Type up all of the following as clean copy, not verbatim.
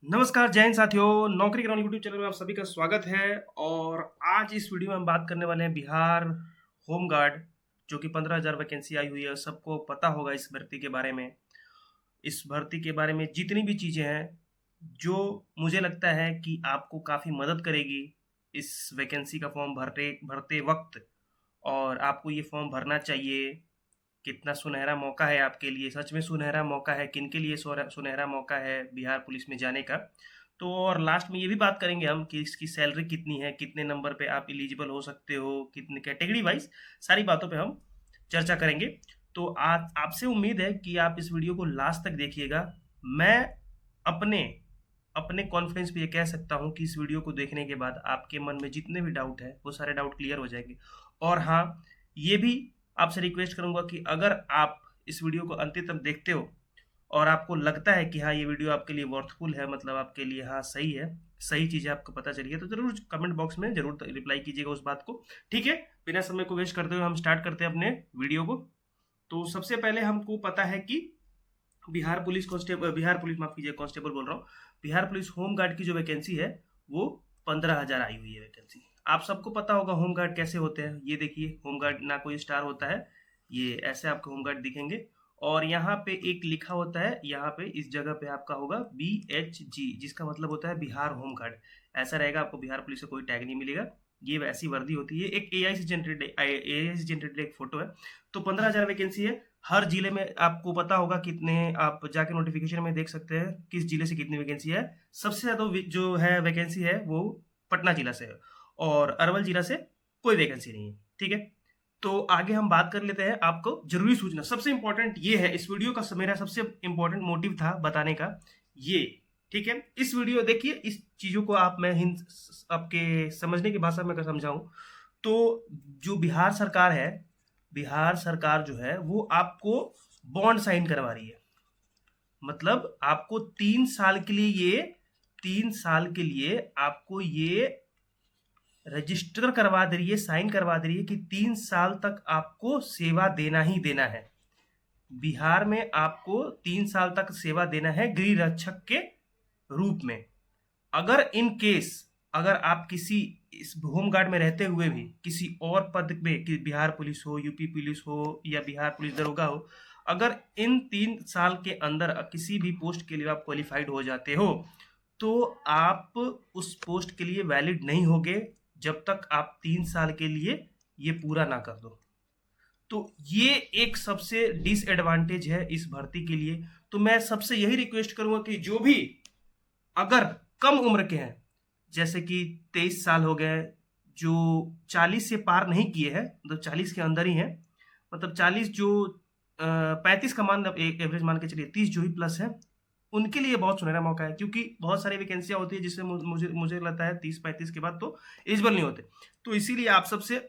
नमस्कार जय हिंद साथियों, नौकरी कराने यूट्यूब चैनल में आप सभी का स्वागत है। और आज इस वीडियो में हम बात करने वाले हैं बिहार होम गार्ड, जो कि 15,000 वैकेंसी आई हुई है। सबको पता होगा इस भर्ती के बारे में। इस भर्ती के बारे में जितनी भी चीज़ें हैं, जो मुझे लगता है कि आपको काफ़ी मदद करेगी इस वैकेंसी का फॉर्म भरते भरते वक्त। और आपको ये फॉर्म भरना चाहिए। कितना सुनहरा मौका है आपके लिए, सच में सुनहरा मौका है। किन के लिए सुनहरा मौका है बिहार पुलिस में जाने का। तो और लास्ट में ये भी बात करेंगे हम कि इसकी सैलरी कितनी है, कितने नंबर पे आप एलिजिबल हो सकते हो, कितने कैटेगरी वाइज सारी बातों पे हम चर्चा करेंगे। तो आज आपसे उम्मीद है कि आप इस वीडियो को लास्ट तक देखिएगा। मैं अपने अपने कॉन्फिडेंस पे ये कह सकता हूँ कि इस वीडियो को देखने के बाद आपके मन में जितने भी डाउट है वो सारे डाउट क्लियर हो जाएंगे। और हाँ, ये भी आपसे रिक्वेस्ट करूंगा कि अगर आप इस वीडियो को अंत तक देखते हो और आपको लगता है कि हाँ ये वीडियो आपके लिए वर्थफुल है, मतलब आपके लिए हाँ सही है, सही चीज़ें आपको पता चली है, तो जरूर कमेंट बॉक्स में जरूर रिप्लाई कीजिएगा उस बात को। ठीक है, बिना समय को वेस्ट करते हुए हम स्टार्ट करते हैं अपने वीडियो को। तो सबसे पहले हमको पता है कि बिहार पुलिस माफ कीजिए, कांस्टेबल बोल रहा हूँ। बिहार पुलिस होम गार्ड की जो वैकेंसी है वो 15,000 आई हुई है वैकेंसी। आप सबको पता होगा होम गार्ड कैसे होते हैं। ये देखिए, होम गार्ड ना कोई स्टार होता है, ये ऐसे आपको होम गार्ड दिखेंगे। और यहाँ पे एक लिखा होता है, यहाँ पे इस जगह पे आपका होगा BHG, जिसका मतलब होता है बिहार होम गार्ड। ऐसा रहेगा, आपको बिहार पुलिस से कोई टैग नहीं मिलेगा। ये वैसी वर्दी होती है। एक AI से जनरेटेड एक फोटो है। तो 15,000 वैकेंसी है। हर जिले में आपको पता होगा कितने, आप जाके नोटिफिकेशन में देख सकते हैं किस जिले से कितनी वैकेंसी है। सबसे ज़्यादा जो है वैकेंसी है वो पटना जिला से है, और अरवल जिला से कोई वैकेंसी नहीं है। ठीक है, तो आगे हम बात कर लेते हैं। आपको जरूरी सूचना सबसे इंपॉर्टेंट ये है, इस वीडियो का मेरा सबसे इंपॉर्टेंट मोटिव था बताने का ये। ठीक है, इस वीडियो देखिए, इस चीज़ों को आप मैं हिंद आपके समझने की भाषा में अगर समझाऊं तो जो बिहार सरकार है, बिहार सरकार जो है वो आपको बॉन्ड साइन करवा रही है। मतलब आपको 3 साल के लिए ये 3 साल के लिए आपको ये रजिस्टर करवा दे रही है, साइन करवा दे रही है कि 3 साल तक आपको सेवा देना ही देना है। बिहार में आपको 3 साल तक सेवा देना है गृह रक्षक के रूप में। अगर इन केस, अगर आप किसी इस होम गार्ड में रहते हुए भी किसी और पद पे, कि बिहार पुलिस हो, यूपी पुलिस हो, या बिहार पुलिस दरोगा हो, अगर इन 3 साल के अंदर किसी भी पोस्ट के लिए आप क्वालिफाइड हो जाते हो, तो आप उस पोस्ट के लिए वैलिड नहीं होगे जब तक आप 3 साल के लिए ये पूरा ना कर दो। तो ये एक सबसे डिसएडवांटेज है इस भर्ती के लिए। तो मैं सबसे यही रिक्वेस्ट करूंगा कि जो भी अगर कम उम्र के हैं, जैसे कि 23 साल हो गए, जो 40 से पार नहीं किए हैं, मतलब 40 के अंदर ही हैं, मतलब 40 जो 35 का मान एवरेज मान के चलिए, 30 जो ही प्लस है, उनके लिए बहुत सुनहरा मौका है। क्योंकि बहुत सारी वैकेंसियां होती है जिसमें मुझे मुझे लगता है 30-35 के बाद तो एलिजिबल नहीं होते। तो इसीलिए आप सबसे,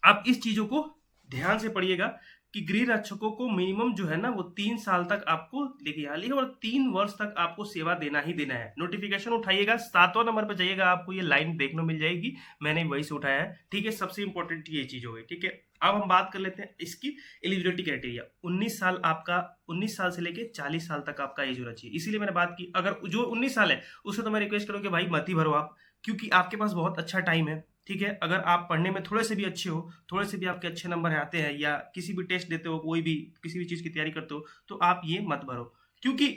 आप इस चीजों को ध्यान से पढ़िएगा कि गृह रक्षकों को मिनिमम जो है ना वो 3 साल तक आपको लेके यहाँ लिखा, और 3 वर्ष तक आपको सेवा देना ही देना है। नोटिफिकेशन उठाइएगा, 7वां नंबर पर जाइएगा, आपको ये लाइन देखने मिल जाएगी। मैंने वही से उठाया है। ठीक है, सबसे इंपॉर्टेंट ये चीज हो गई। ठीक है, अब हम बात कर लेते हैं इसकी एलिजिबिलिटी क्राइटेरिया। 19 साल आपका, 19 साल से लेके 40 साल तक आपका एज होना चाहिए। इसीलिए मैंने बात की, अगर जो 19 साल है उसको तो मैं रिक्वेस्ट करूँ कि भाई मत ही भरो आप, क्योंकि आपके पास बहुत अच्छा टाइम है। ठीक है, अगर आप पढ़ने में थोड़े से भी अच्छे हो, थोड़े से भी आपके अच्छे नंबर आते हैं, या किसी भी टेस्ट देते हो, कोई भी किसी भी चीज़ की तैयारी करते हो, तो आप ये मत भरो। क्योंकि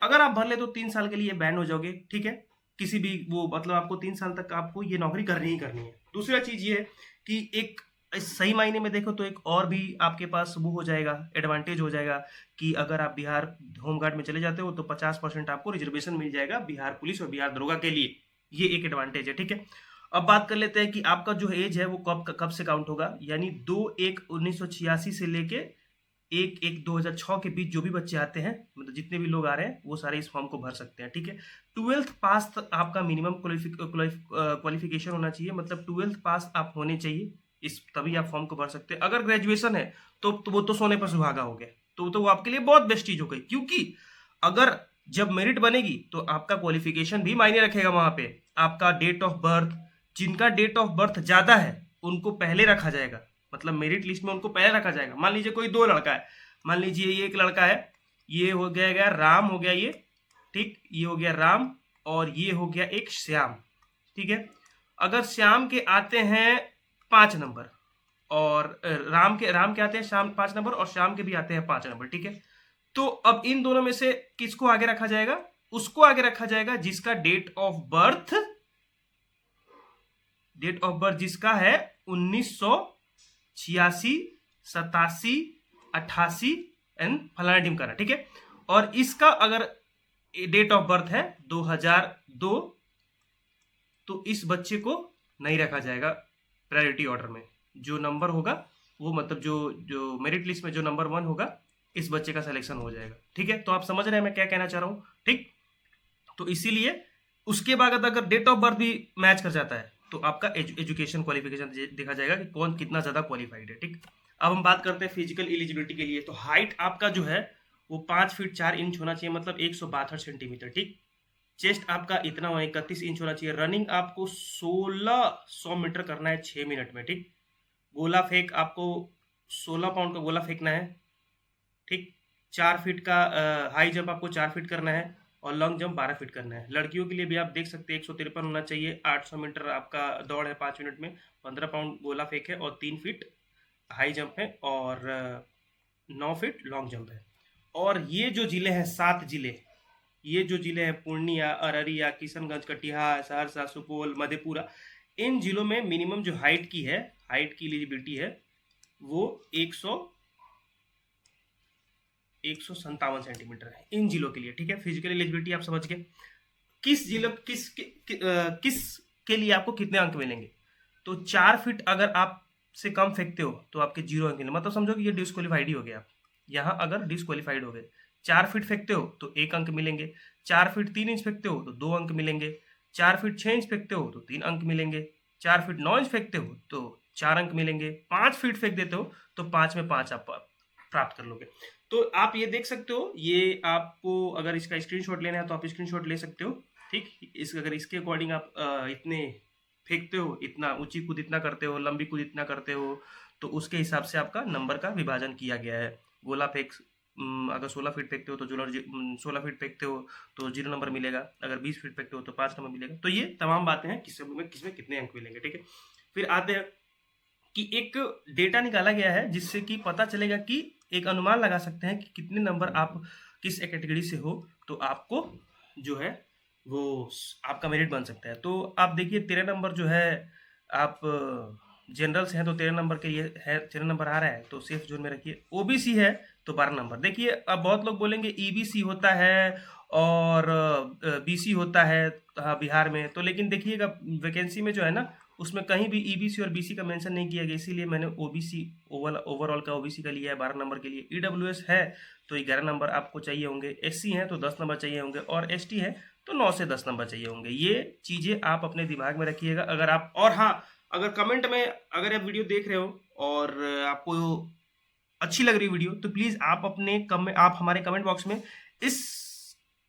अगर आप भर ले तो 3 साल के लिए बैन हो जाओगे। ठीक है, किसी भी वो, मतलब आपको 3 साल तक आपको ये नौकरी करनी ही करनी है। दूसरा चीज़ ये है कि एक इस सही मायने में देखो तो एक और भी आपके पास वो हो जाएगा, एडवांटेज हो जाएगा कि अगर आप बिहार होमगार्ड में चले जाते हो तो 50% आपको रिजर्वेशन मिल जाएगा बिहार पुलिस और बिहार दरोगा के लिए। ये एक एडवांटेज है। ठीक है, अब बात कर लेते हैं कि आपका जो एज है वो कब कब से काउंट होगा। यानी 2/1/1986 से लेके 1/1/2006 के बीच जो भी बच्चे आते हैं, मतलब जितने भी लोग आ रहे हैं वो सारे इस फॉर्म को भर सकते हैं। ठीक है, 12th पास आपका मिनिमम क्वालिफिकेशन होना चाहिए, मतलब 12th पास आप होने चाहिए, इस तभी आप फॉर्म को भर सकते हैं। अगर ग्रेजुएशन है तो वो तो सोने पर सुहागा हो गया, तो वो आपके लिए बहुत बेस्ट चीज हो गई। क्योंकि अगर जब मेरिट बनेगी तो आपका क्वालिफिकेशन भी मायने रखेगा। वहां पे आपका डेट ऑफ बर्थ, जिनका डेट ऑफ बर्थ ज्यादा है उनको पहले रखा जाएगा, मतलब मेरिट लिस्ट में उनको पहले रखा जाएगा। मान लीजिए कोई दो लड़का है, मान लीजिए ये एक लड़का है, ये हो गया राम हो गया, ये ठीक, ये हो गया राम और ये हो गया एक श्याम। ठीक है, अगर श्याम के आते हैं 5 नंबर और राम के आते हैं श्याम 5 नंबर और श्याम के भी आते हैं 5 नंबर। ठीक है, तो अब इन दोनों में से किसको आगे रखा जाएगा? उसको आगे रखा जाएगा जिसका डेट ऑफ बर्थ जिसका है 1986, 87, 88 एंड फलाना ढिमकाना। ठीक है, और इसका अगर डेट ऑफ बर्थ है 2002 तो इस बच्चे को नहीं रखा जाएगा प्रायोरिटी ऑर्डर में। जो नंबर होगा वो मतलब जो मेरिट लिस्ट में जो नंबर 1 होगा इस बच्चे का सिलेक्शन हो जाएगा। ठीक है, तो आप समझ रहे हैं मैं क्या कहना चाह रहा हूँ। ठीक, तो इसीलिए उसके बाद अगर डेट ऑफ बर्थ भी मैच कर जाता है तो आपका एजुकेशन क्वालिफिकेशन देखा जाएगा कि कौन कितना ज्यादा क्वालिफाइड है। ठीक, अब हम बात करते हैं फिजिकल एलिजिबिलिटी के लिए। तो हाइट आपका जो है वो 5 फीट 4 इंच होना चाहिए, मतलब 162 सेंटीमीटर। ठीक, चेस्ट आपका इतना 31 इंच होना चाहिए। रनिंग आपको 1600 मीटर करना है 6 मिनट में। ठीक, गोला फेंक आपको 16 पाउंड का गोला फेंकना है। ठीक, 4 फीट का हाई जंप आपको 4 फीट करना है और लॉन्ग जंप 12 फीट करना है। लड़कियों के लिए भी आप देख सकते हैं 153 होना चाहिए। 800 मीटर आपका दौड़ है 5 मिनट में, 15 पाउंड गोला फेंक है और 3 फीट हाई जंप है और 9 फीट लॉन्ग जंप है। और ये जो जिले हैं 7 जिले, ये जो जिले हैं पूर्णिया, अररिया, किशनगंज, कटिहार, सहरसा, सुपौल, मधेपुरा, इन जिलों में मिनिमम जो हाइट की एलिजिबिलिटी है वो 157 सेंटीमीटर है इन जिलों के लिए। ठीक है, फिजिकल एलिजिबिलिटी आप समझ गए। किस जिले किस के लिए आपको कितने अंक मिलेंगे? तो 4 फीट अगर आप से कम फेंकते हो तो आपके 0 अंक मिलेंगे, मतलब समझो कि ये डिस्क्वालीफाइड ही हो गया। यहाँ अगर डिस्क्वालीफाइड हो गए, 4 फीट फेंकते हो तो 1 अंक मिलेंगे, 4 फीट 3 इंच फेंकते हो तो 2 अंक मिलेंगे, 4 फीट 6 इंच फेंकते हो तो 3 अंक मिलेंगे, 4 फीट 9 इंच फेंकते हो तो 4 अंक मिलेंगे, 5 फीट फेंक देते हो तो 5 में 5 आप प्राप्त कर लोगे। तो आप ये देख सकते हो, ये आपको अगर इसका स्क्रीनशॉट लेना है तो आप स्क्रीनशॉट ले सकते हो। ठीक, अगर इसके अकॉर्डिंग आप इतने फेंकते हो, इतना ऊंची कूद इतना करते हो, लंबी कूद इतना करते हो, तो उसके हिसाब से आपका नंबर का विभाजन किया गया है। गोला फेंक अगर 16 फीट फेंकते हो तो 16 फीट फेंकते हो तो 0 नंबर मिलेगा, अगर 20 फीट फेंकते हो तो 5 नंबर मिलेगा। तो ये तमाम बातें हैं किसमें कितने अंक मिलेंगे। ठीक है, फिर आते हैं कि एक डेटा निकाला गया है जिससे कि पता चलेगा कि एक अनुमान लगा सकते हैं कि कितने नंबर आप किस कैटेगरी से हो तो आपको जो है वो आपका मेरिट बन सकता है। तो आप देखिए 13 नंबर जो है, आप जनरल से हैं तो 13 नंबर के ये है, 13 नंबर आ रहा है तो सेफ जोन में रखिए। ओबीसी है तो 12 नंबर। देखिए अब बहुत लोग बोलेंगे ईबीसी होता है और बीसी होता है बिहार में, तो लेकिन देखिएगा वैकेंसी में जो है ना उसमें कहीं भी ईबीसी और बीसी का मेंशन नहीं किया गया, इसीलिए मैंने ओबीसी ओवरऑल का ओबीसी का लिया है 12 नंबर के लिए। ईडब्ल्यूएस है तो 11 नंबर आपको चाहिए होंगे, एससी है तो 10 नंबर चाहिए होंगे और एसटी है तो 9 से 10 नंबर चाहिए होंगे। ये चीज़ें आप अपने दिमाग में रखिएगा। अगर आप और हाँ, अगर कमेंट में अगर आप वीडियो देख रहे हो और आपको अच्छी लग रही वीडियो तो प्लीज़ आप हमारे कमेंट बॉक्स में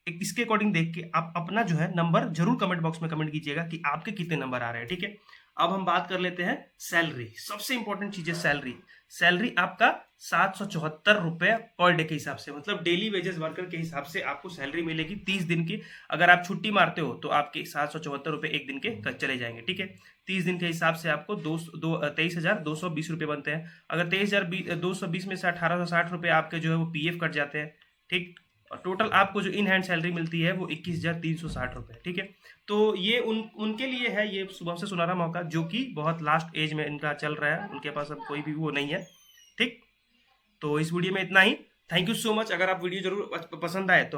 इसके अकॉर्डिंग देख के आप अपना जो है नंबर जरूर कमेंट बॉक्स में कमेंट कीजिएगा कि आपके कितने नंबर आ रहे हैं। ठीक है, अब हम बात कर लेते हैं सैलरी। सबसे इंपॉर्टेंट चीज है सैलरी आपका 774 रुपए पर डे के हिसाब से, मतलब डेली वेजेस वर्कर के हिसाब से आपको सैलरी मिलेगी 30 दिन की। अगर आप छुट्टी मारते हो तो आपके 774 रुपए एक दिन के चले जाएंगे। ठीक है, 30 दिन के हिसाब से आपको 23,220 रुपए बनते हैं। अगर 23,220 में से 1,860 रुपए आपके जो है वो पीएफ कट जाते हैं। ठीक, और टोटल आपको जो इन हैंड सैलरी मिलती है वो 21,360 रुपए। ठीक है, तो ये उनके लिए है ये सुबह से सुनहरा मौका, जो कि बहुत लास्ट एज में इनका चल रहा है, उनके पास अब कोई भी वो नहीं है। ठीक, तो इस वीडियो में इतना ही। Thank you so much. अगर आप वीडियो जरूर पसंद आए तो